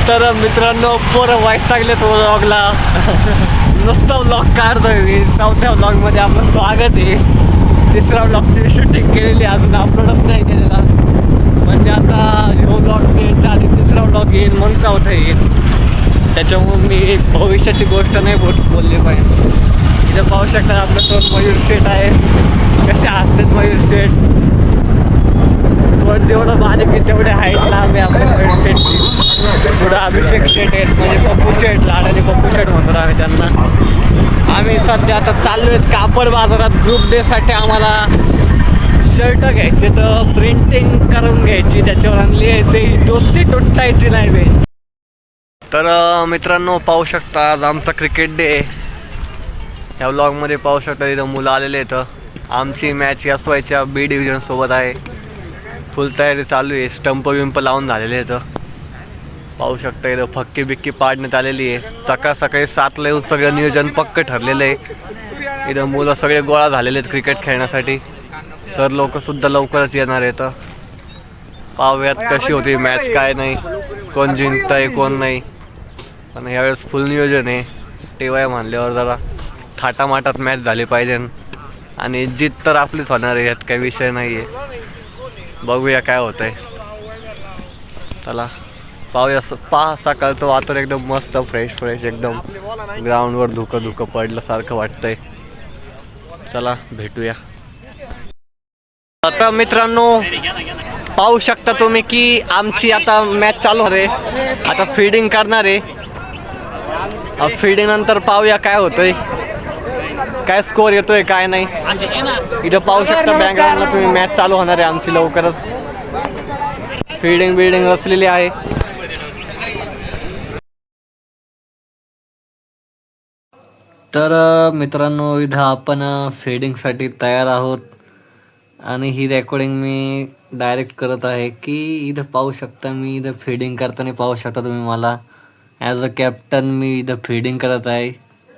तर मित्रांनो पोरं वैतागले तो व्लॉगला नुसतं व्लॉग काढतोय मी. चौथ्या व्लॉगमध्ये आपलं स्वागत आहे. तिसऱ्या व्लॉगची शूटिंग केलेली अजून अपलोडच नाही केलेला. म्हणजे आता ह्यो व्लॉग यायच्या आधी तिसरा व्लॉग येईल मग चौथा येईल. त्याच्यामुळे मी भविष्याची गोष्ट नाही बोलली पाहिजे. इथं पाहू शकता आपल्यासोबत मयूर शेठ आहे. कसे हसतात मयूर शेठ. पण जेवढं बारीक आहे तेवढे हाईट लांब आहे आपल्या मयूर शेठची. पुढं अभिषेक शेठ आहेत म्हणजे पप्पू शेठ, लाडाने पप्पू शेठ म्हणतो आम्ही त्यांना. आम्ही सध्या आता चाललो आहेत कापड बाजारात. ग्रुप डेसाठी आम्हाला शर्ट घ्यायचे तर प्रिंटिंग करून घ्यायची, त्याच्यावर लिहायचे, दोस्ती तुटायची नाही बे. तर मित्रांनो पाहू शकता आज आमचा क्रिकेट डे. ह्या व्लॉगमध्ये पाहू शकता इथं मुलं आलेले आहेत. आमची मॅच SYच्या B डिव्हिजनसोबत आहे. फुल तयारी चालू आहे. स्टंप विंप लावून झालेले आहेत. पाहू शकता इथं फक्की बिक्की पाडण्यात आलेली आहे. सकाळ सकाळी 7ला येऊन सगळं नियोजन पक्क ठरलेलं आहे. इथं मुलं सगळे गोळा झालेले आहेत क्रिकेट खेळण्यासाठी. सर लोकसुद्धा लवकरच येणार आहेत. पाहूयात कशी होती मॅच, काय नाही, कोण जिंकतं आहे कोण नाही. पण यावेळेस फुल नियोजन आहे. TY म्हणल्यावर जरा थाटामाटात मॅच झाली पाहिजे आणि जीत तर आपलीच होणार आहे, यात काही विषय नाही आहे. बघूया काय होतं आहे. चला पाहूया. सकाळचं वातावरण एकदम मस्त फ्रेश एकदम. ग्राउंडवर धुकं पडल्यासारखं वाटतंय. चला भेटूया. आता मित्रांनो पाहू शकता तुम्ही की आमची आता मॅच चालू आहे. आता फीडिंग करणार आहे. फीडिंग नंतर पाहूया काय होतंय, काय स्कोर येतोय काय नाही. इथं पाहू शकता बॅकग्राऊंडला तुम्ही मॅच चालू होणार आहे आमची लवकरच. फीडिंग बिल्डिंग असलेली आहे. तर मित्रांनो इथं आपण फीडिंगसाठी तयार आहोत आणि ही रेकॉर्डिंग मी डायरेक्ट करत आहे. की इथं पाहू शकता मी इथं फीडिंग करताना पाहू शकता तुम्ही मला. ॲज अ कॅप्टन मी इथं फीडिंग करत आहे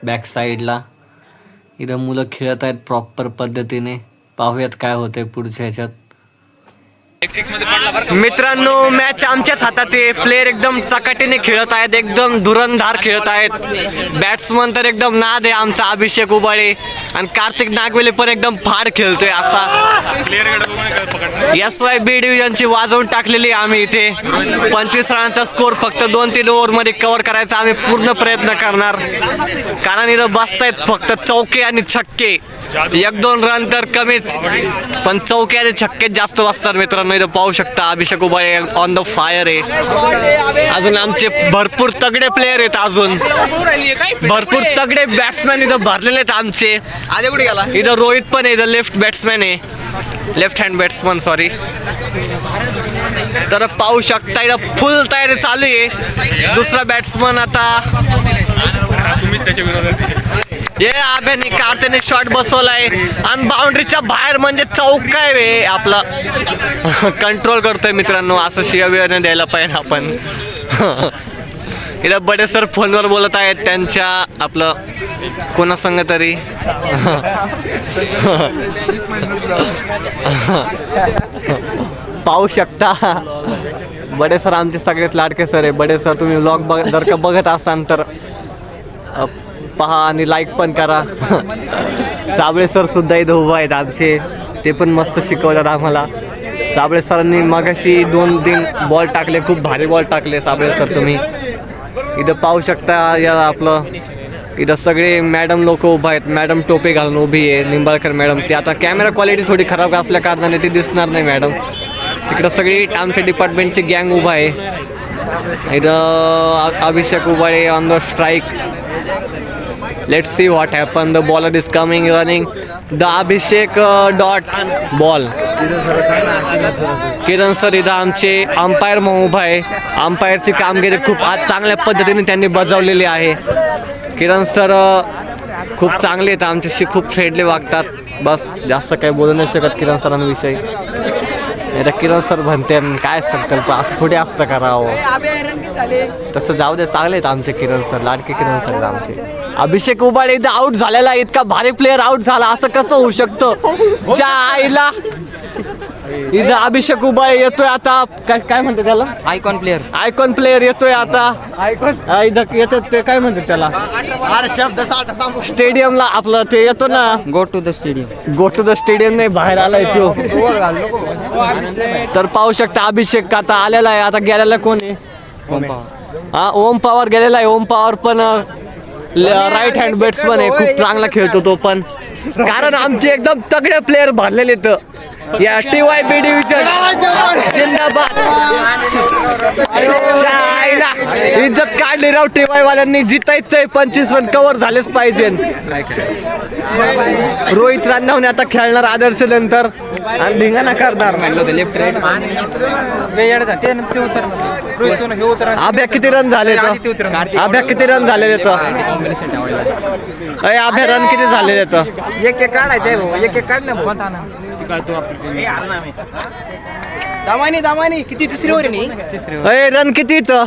बॅक साईडला. इथं मुलं खेळत आहेत प्रॉपर पद्धतीने. पाहूयात काय होतंय पुढच्या ह्याच्यात. मित्रांनो मॅच आमच्याच हातात आहे. प्लेयर एकदम चकाटीने खेळत आहेत, एकदम धुरंधार खेळत आहेत. बॅट्समन तर एकदम नाद आहे आमचा अभिषेक उबाळे आणि कार्तिक नागवेले पण एकदम फार खेळतोय असा. SY B डिव्हिजनची वाजवून टाकलेली आम्ही इथे. 25 रनांचा स्कोर फक्त 2-3 ओव्हरमध्ये कव्हर करायचा आम्ही पूर्ण प्रयत्न करणार. कारण इथं बसतायत फक्त चौके आणि छक्के. 1-2 रन तर कमीच, पण चौके आणि छक्के जास्त बसतात मित्रांनो. इथं पाहू शकता अभिषेक उबाळे ऑन द फायर आहे. अजून आमचे भरपूर तगडे प्लेयर आहेत. अजून भरपूर तगडे बॅट्समॅन इथं भरलेले आहेत आमचे. इथं रोहित पण आहे, इथं लेफ्ट बॅट्समॅन आहे, left hand batsman sorry. Sir पाहू शकता इथं फुल तयारी चालू आहे. दुसरा बॅट्समन आता ये आब्याने कार्तिक शॉट बसवलाय आणि बाउंड्रीच्या बाहेर म्हणजे चौक आहे आपला. कंट्रोल करतोय मित्रांनो. असं शिव्या नाही द्यायला पाहिजे आपण. इथं बडे सर फोनवर बोलत आहेत त्यांच्या आपलं कोणासंग तरी. पाहू शकता बडे सर आमचे सगळ्यात लाडके सर आहे. बडे सर तुम्ही व्लॉग जर का बघत असाल तर पहा आणि लाईक पण करा. साबळे सर सुद्धा इथं उभा आहेत आमचे. ते पण मस्त शिकवतात आम्हाला. साबळे सरांनी मगाशी 2-3 बॉल टाकले, खूप भारी बॉल टाकले साबळे सर तुम्ही. इथं पाहू शकता या आपलं इथं सगळे मॅडम लोक उभा आहेत. मॅडम टोपे घालून उभी आहे, निंबाळकर मॅडम. ते आता कॅमेरा क्वालिटी थोडी खराब असल्या कारणाने ती दिसणार नाही मॅडम. तिकडं सगळी आमच्या डिपार्टमेंटची गँग उभा आहे. इथं Abhishek Ubale on the strike. Let's see what happened. The bowler is coming, running. The Abhishek dot ball. Kiran sir इथं आमचे अंपायर म्हणून उभा आहे. अंपायरची कामगिरी खूप आज चांगल्या पद्धतीने त्यांनी बजावलेली आहे. किरण सर खूप चांगले आहेत, आमच्याशी खूप फ्रेंडली वागतात. बस जास्त काही बोलू नाही शकत किरण सरांविषयी. आता किरण सर म्हणते काय संकल्प असं थोडी असतं करावं. तसं जाऊ दे, चांगले आहेत आमचे किरण सर, लाडके किरण सर आमचे. अभिषेक उबाळे इथं आउट झालेला, इतका भारी प्लेअर आउट झाला असं कसं होऊ शकतं. ज्या आईला इथं अभिषेक उबाळे येतोय आता. काय म्हणतात त्याला? आयकॉन प्लेअर येतोय आता. इथं येतो ते काय म्हणतात त्याला? स्टेडियमला आपलं ते येतो ना. गो टू द स्टेडियम नाही, बाहेर आलाय तो. तर पाहू शकता अभिषेक आता आलेला आहे. आता गेलेला कोण आहे? ओम पवार गेलेला आहे. ओम पवार पण राईट हँड बॅट्समन आहे, खूप चांगला खेळतो तो पण. कारण आमचे एकदम तगडे प्लेअर भरलेले तर या TYB डिव्हिजन जिंदाबाद. इज्जत काढली राव TY वाल्यांनी. जितायचंय, 25 रन कव्हर झालेच पाहिजे. रोहित रांधावणे आता खेळणार आदर्श नंतर आणि धिंगाणा करणार. अभ्या किती रन झाले? अभ्या किती रन झालेले तर? अभ्या रन किती झालेले तर? एक काढायचंय भाऊ, एक काढ ना. दामानी किती? तिसरी ओव्हर नाही. रन किती इथं?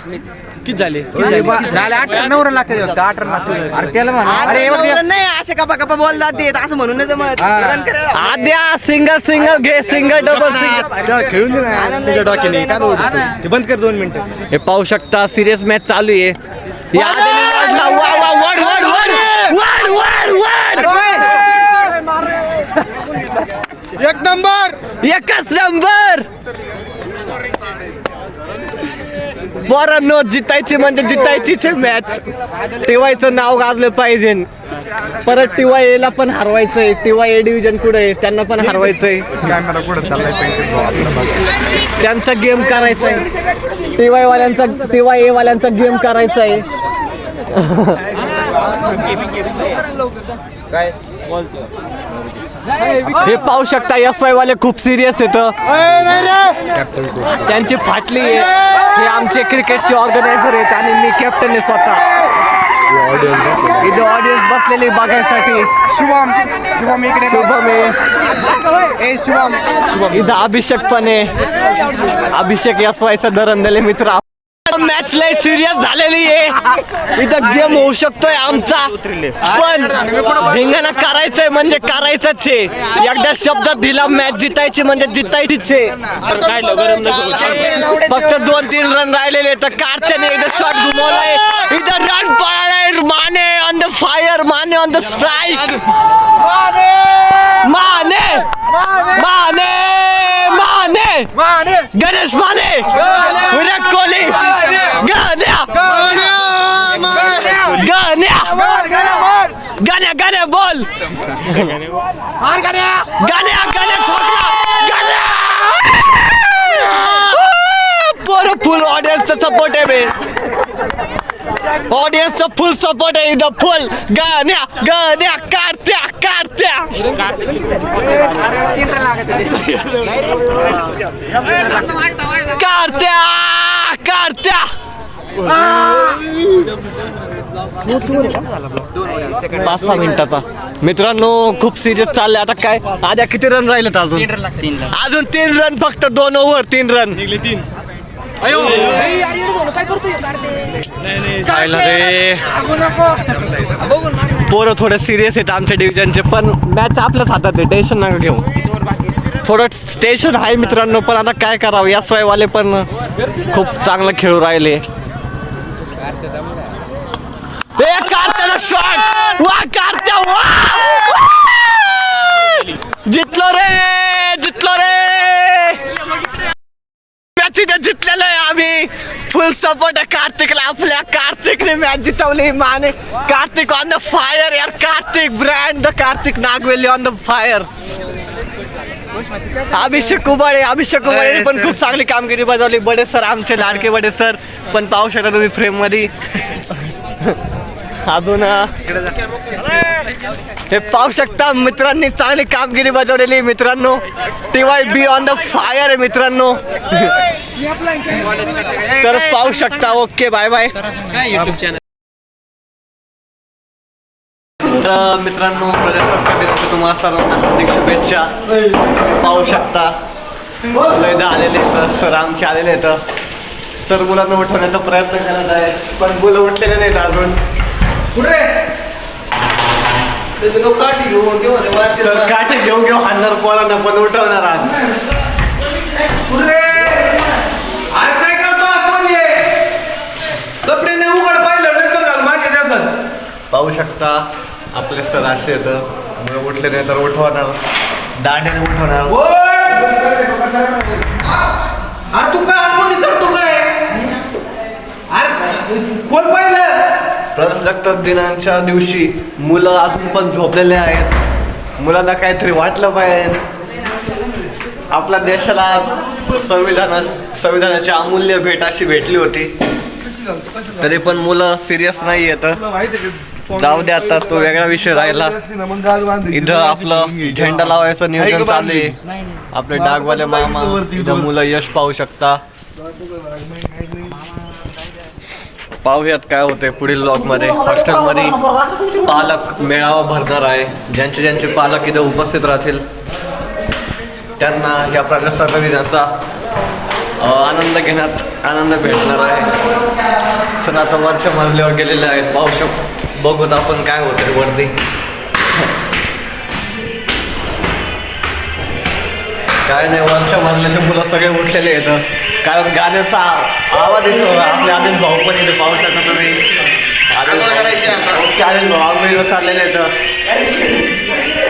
किती झाले? 8-9 रन लागते. 8 रन लागते. अरे त्याला म्हणा, अरे नाही असे कपा बॉल जाते असं म्हणून जमत. रन करायला आद्या सिंगल घे, सिंगल डबल सिंगल खेळून दे ना तुझ्या डॉक्याने. काय ते बंद कर 2 मिनिटं. हे पाहू शकता सिरियस मॅच चालू आहे. एक नंबर, एकच नंबर. पोरांनो, जितायची म्हणजे जितायचीच मॅच. TYचं नाव गाजलं पाहिजे. परत TY ला पण हरवायचंय. TY डिव्हिजन कुठे आहे त्यांना पण हरवायचंय. त्यांचा गेम करायचा आहे. TY वाल्यांचा गेम करायचा आहे. हे पाहू शकता SY वाले खूप सिरियस आहेत. त्यांची फाटली आहे. हे आमचे क्रिकेटचे ऑर्गनायझर आहेत आणि मी कॅप्टन आहे स्वतः. इथे ऑडियन्स बसलेली बघायसाठी. शुभम इकडे. शुभम इथं अभिषेक पण आहे. अभिषेक SYचा दरंदले मित्र. मॅच लय सिरियस झालेली आहे. इथं गेम होऊ शकतोय आमचा, पण धिंगाणा करायचंय म्हणजे करायचंच आहे. एकदा शब्द दिला मॅच जितायची म्हणजे जितायचीच आहे. फक्त 2-3 रन राहिलेले तर कार्त्याने एकदा शॉट घुमवलाय. इथं रन पळालाय. Mane on the fire, Mane on the strike. Mane Ganesh Mane, Virat Kohli, गाण्या बोल. पोरं फुल ऑडियन्सचा सपोर्ट आहे बे. ऑडियन्सचा फुल सपोर्ट आहे इथं. फुल गाण्या काढत्या काढत्या. 5-6 मिनिटाचा. मित्रांनो, खूप सिरियस चाललंय आता. काय आद्या किती रन राहिलेत अजून? 3 रन फक्त. 2 ओव्हर 3 रन. पोरं थोडं सिरियस आहेत आमच्या डिव्हिजनचे, पण मॅच आपल्याच हातात आहे. टेन्शन नका घेऊ. थोडं टेन्शन आहे मित्रांनो, पण आता काय करावं. SY वाले पण खूप चांगलं खेळू राहिले. शॉट वा कार्त्या, जितलो रे जितलेलो आहे आम्ही. फुल सपोर्ट आहे कार्तिकला. आपल्या कार्तिकने मॅच जितवली. Mane Kartik on the fire यार. Kartik brand, the Kartik Nagveli on the fire. Abhishek Ubale पण खूप चांगली कामगिरी बजावली. बडे सर, आमचे लाडके बडे सर पण पाहू शकता तुम्ही फ्रेम मध्ये. अजून हे पाहू शकता मित्रांनी चांगली कामगिरी बजावलेली. मित्रांनो, TYB ऑन द फायर आहे मित्रांनो. तर पाहू शकता. Okay, bye bye. तर मित्रांनो, तुम्हाला सर्वांना हार्दिक शुभेच्छा. पाहू शकता लयदा आलेले तर सर आमचे आलेले तर. सर मुलांना उठवण्याचा प्रयत्न करत आहे, पण मुलं उठलेले नाहीत अजून. सर काठी घेऊ हाणणार पोरांना, पण उठवणार आज. आज काय करतो आतमध्ये कपडे नाही उघड पाहिलं नंतर घाल माझे देखत पाहू शकता आपले सर असे येतं मुलं उठले नाही तर उठवणार दांड्याने उठवणार अरे तू काय आतमध्ये करतो काय अरे खोल पाहिलं प्रजासत्ताक दिनाच्या दिवशी मुलं अजून पण झोपलेले आहेत. मुलांना काहीतरी वाटलं पाहिजे. आपल्या देशाला आज संविधानाची अमूल्य भेट अशी भेटली होती, तरी पण मुलं सिरियस नाही येत. जाऊ दे, आता तो वेगळा विषय राहिला. इथं आपलं झेंडा लावायचं नियोजन चालू आहे. आपले डागवाले मामा, इथं मुलं यश पाहू शकता. पाहूयात काय होते पुढील ब्लॉगमध्ये. हॉस्टेलमध्ये पालक मेळावा भरणार आहे. ज्यांचे ज्यांचे पालक इथं उपस्थित राहतील त्यांना या प्रजासत्ताक दिनाचा आनंद भेटणार आहे. सर आता वरच्या मजल्यावर गेलेले आहेत. बघूत आपण काय होतं वरती. काय नाही, वरच्या मजल्याचे मुलं सगळे उठलेले आहेत कारण गाण्याचा आवाज येतो. आपले आदेश भाऊ पण इथे पाहू शकता तुम्ही. आदेश भाऊ आंघोळीला चाललेले आहेत.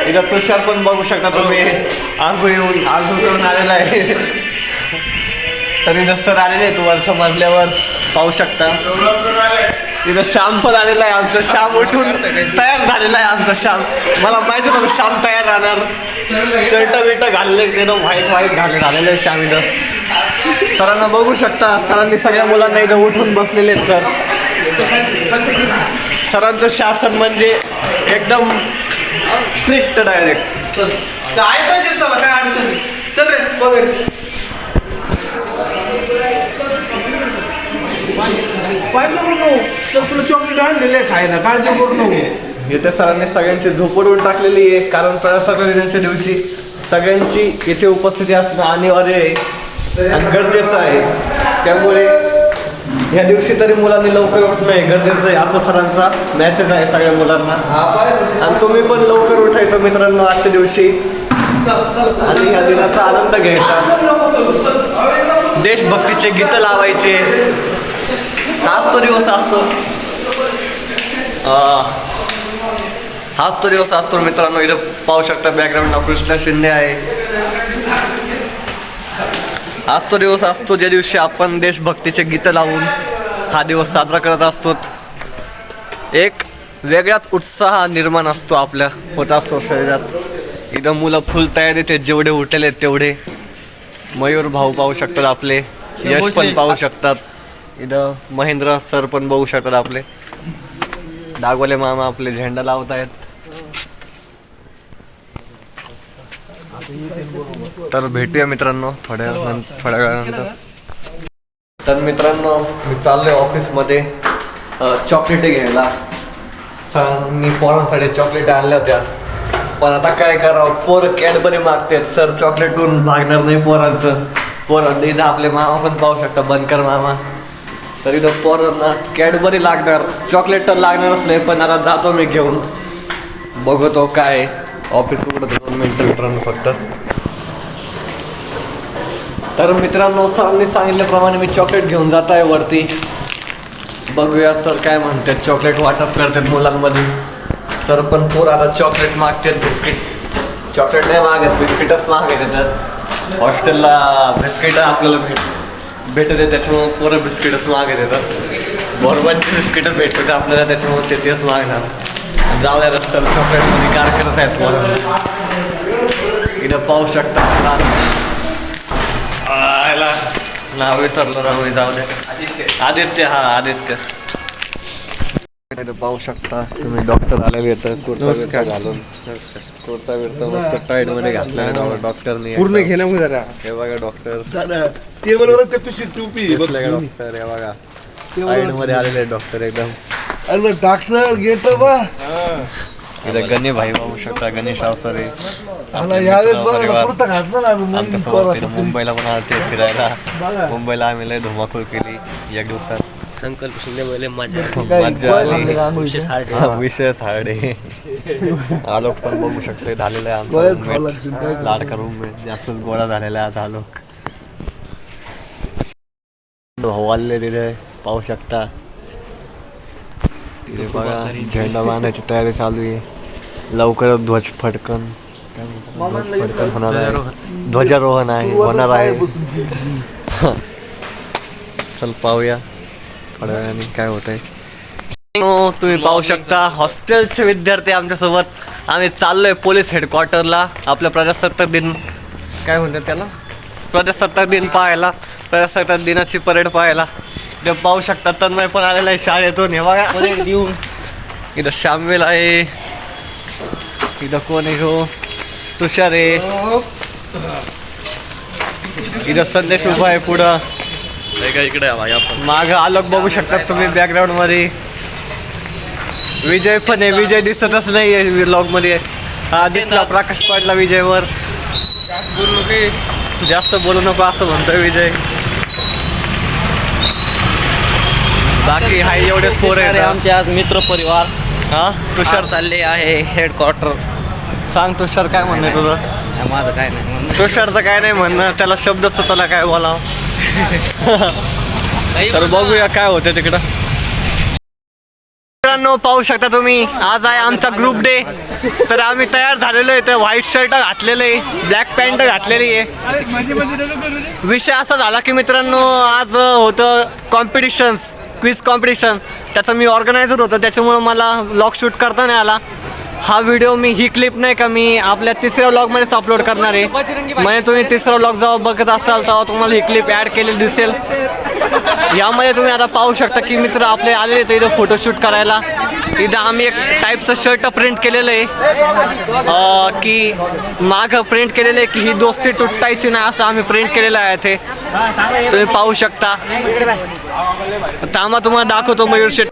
इथं तुषार पण बघू शकता तुम्ही, आंघोळ करून आलेला आहे. तरी इथं सर आलेले आहेत वरच्या मजल्यावर पाहू शकता. इथं श्याम पण आलेला आहे. आमचं श्याम उठून तयार झालेला आहे. आमचं श्याम, मला माहिती होतं श्याम तयार राहणार. शर्ट बिर्ट घालले त्यानं व्हाईट झालेलं आहे श्याम. इथं सरांना बघू शकता, सरांनी सगळ्या मुलांना इथं उठून बसलेले आहेत. सरांचं शासन म्हणजे एकदम स्ट्रिक्ट डायरेक्ट. काय पैसे चला काय अडचण नाही. चल रे वगैरे पाहिलं नको तर तुला चॉकलेट आणलेले खायला काळजी करू नको. इथे सरांनी सगळ्यांची झोपडून टाकलेली आहे कारण प्रजासत्ताक दिनाच्या दिवशी सगळ्यांची इथे उपस्थिती असणं अनिवार्य आहे आणि गरजेचं आहे. त्यामुळे ह्या दिवशी तरी मुलांनी लवकर उठणं हे गरजेचं आहे असं सरांचा मेसेज आहे सगळ्या मुलांना. आणि तुम्ही पण लवकर उठायचं मित्रांनो आजच्या दिवशी आणि ह्या दिनाचा आनंद घ्यायचा. देशभक्तीचे गीतं लावायचे. हाच तो दिवस असतो, हाच तो दिवस असतो मित्रांनो. इथं पाहू शकता बॅकग्राऊंडला कृष्णा शिंदे आहे. हाच तो दिवस असतो ज्या दिवशी आपण देशभक्तीचे गीतं लावून हा दिवस साजरा करत असतो. एक वेगळाच उत्साह निर्माण असतो आपल्या होत असतो शरीरात. इथं मुलं फुल तयारीत आहेत, जेवढे उठलेले आहेत तेवढे. मयूर भाऊ पाहू शकतात आपले, यश पण पाहू शकतात. इथं महेंद्र सर पण बघू शकतात आपले. डागवाले मामा आपले झेंडा लावत आहेत. तर भेटूया मित्रांनो थोड्या वेळानंतर. तर मित्रांनो मी चाललोय ऑफिसमध्ये चॉकलेटी घ्यायला. सरांनी पोरांसाठी चॉकलेट आणल्या होत्या, पण आता काय करावं, पोरं कॅडबरी मागतात. सर चॉकलेटून भागणार नाही पोरांचं. पोरांना इथं आपले मामा पण पाहू शकता, बनकर मामा. तर इथं पोरांना कॅडबरी लागणार, चॉकलेट तर लागणारच नाही. पण आता जातो मी घेऊन, बघतो काय ऑफिस उघडत 2 मिनिटं मित्रांनो फक्त. तर मित्रांनो सरांनी सांगितल्याप्रमाणे मी चॉकलेट घेऊन जात आहे वरती. बघूया सर काय म्हणतात. चॉकलेट वाटप करतात मुलांमध्ये. सर पण पोर आता चॉकलेट मागतात. बिस्किट, चॉकलेट नाही मागत, बिस्किटच मागत येतात. हॉस्टेलला बिस्किट आपल्याला भेटत आहे त्याच्यामुळे पोरं बिस्किटच मागत येतात. बरोबरची बिस्किटच भेटतात आपल्याला, त्याच्यामुळे ते तेच मागणार. जाऊ द्या सर चॉकलेटमध्ये कार करत आहेत पोरं. इथं पाहू शकता नाव विसरलो राहू. जाऊ द्या, आदित्य. हा आदित्य. पाहू शकता तुम्ही डॉक्टर आलेले येतं कुर्ता घालून. कुर्ता बिर्ता मस्त टाईट मध्ये घातलेला डॉक्टरने पूर्ण घेण्यामध्ये जरा हे बघा डॉक्टर टेबलवरच ते पिशवी टोपी डॉक्टर हे बघा टाईट मध्ये आलेले डॉक्टर एकदम. अरे डॉक्टर गेट बा. इथं गणे भाई पाहू शकता, गणेश अवसरे मुंबईला पण आलते फिरायला. मुंबईला आम्ही लय धुमाकूळ केली एक दिवसात. संकल्प शिंदे मजा आली. विशेष हार्डे आलोक पण बघू शकतो झालेलं आहे आमचा लाडका रूम जास्त गोळा झालेला आहे आज आलोक. भाऊ आले तिथे पाहू शकता. तिथे बघा झेंडा बांधायची तयारी चालू आहे. लवकरच ध्वज फडकन होणार आहे. ध्वजारोहण आहे होणार आहे. चल पाहूया थोड्या वेळाने काय होत आहे. तुम्ही पाहू शकता हॉस्टेलचे विद्यार्थी आमच्यासोबत आम्ही चाललोय पोलीस हेडक्वार्टरला आपल्या प्रजासत्ताक दिन काय म्हणतात त्याला प्रजासत्ताक दिन पाहायला. प्रजासत्ताक दिनाची परेड पाहायला. ते पाहू शकता तन्मय पण आलेला आहे शाळेतून. हे बघा देऊन इथं शामिल आहे. इथं कोण आहे हो तुषार आहे. इथं संदेश उभा आहे पुढं. इकडे मागं आलोक बघू शकता तुम्ही बॅकग्राऊंड मध्ये. विजय पण आहे. विजय दिसतच नाही आहे व्लॉग मध्ये. हा दिसला प्रकाश पाटला विजयवर. जास्त बोलू नको असं म्हणतोय विजय. बाकी हाय एवढेच पोर आहे आमचे आज मित्र परिवार. हा तुषार चालले आहे हेडक्वार्टर. सांग तुषार काय म्हणणं तुझं. माझं काय नाही तुषारचं काय नाही म्हणणं. त्याला शब्द सुचला काय बोलावं. तर बघूया काय होतं तिकडं. मित्रांनो पाहू शकता तुम्ही आज आहे आमचा ग्रुप डे. तर आम्ही तयार झालेलो आहे. तर व्हाईट शर्ट घातलेलं आहे ब्लॅक पॅन्ट घातलेली आहे. विषय असा झाला की मित्रांनो आज होतं कॉम्पिटिशन्स क्विज कॉम्पिटिशन. त्याचं मी ऑर्गनायझर होतो त्याच्यामुळं मला व्लॉग शूट करता नाही आला. हा व्हिडिओ मी ही क्लिप नाही का मी आपल्या तिसऱ्या व्लॉगमध्येच अपलोड करणार आहे. म्हणजे तुम्ही तिसरा व्लॉग जेव्हा बघत असाल तेव्हा तुम्हाला ही क्लिप ॲड केलेली दिसेल. यामध्ये तुम्ही आता पाहू शकता की मित्र आपले आलेले तर इथं फोटोशूट करायला. इथं आम्ही एक टाईपचं शर्ट प्रिंट केलेलं आहे की मागं प्रिंट केलेलं आहे की ही दोस्ती तुटायची नाही असं आम्ही प्रिंट केलेलं आहे. ते तुम्ही पाहू शकता. थांबा तुम्हाला दाखवतो मयूर शेट.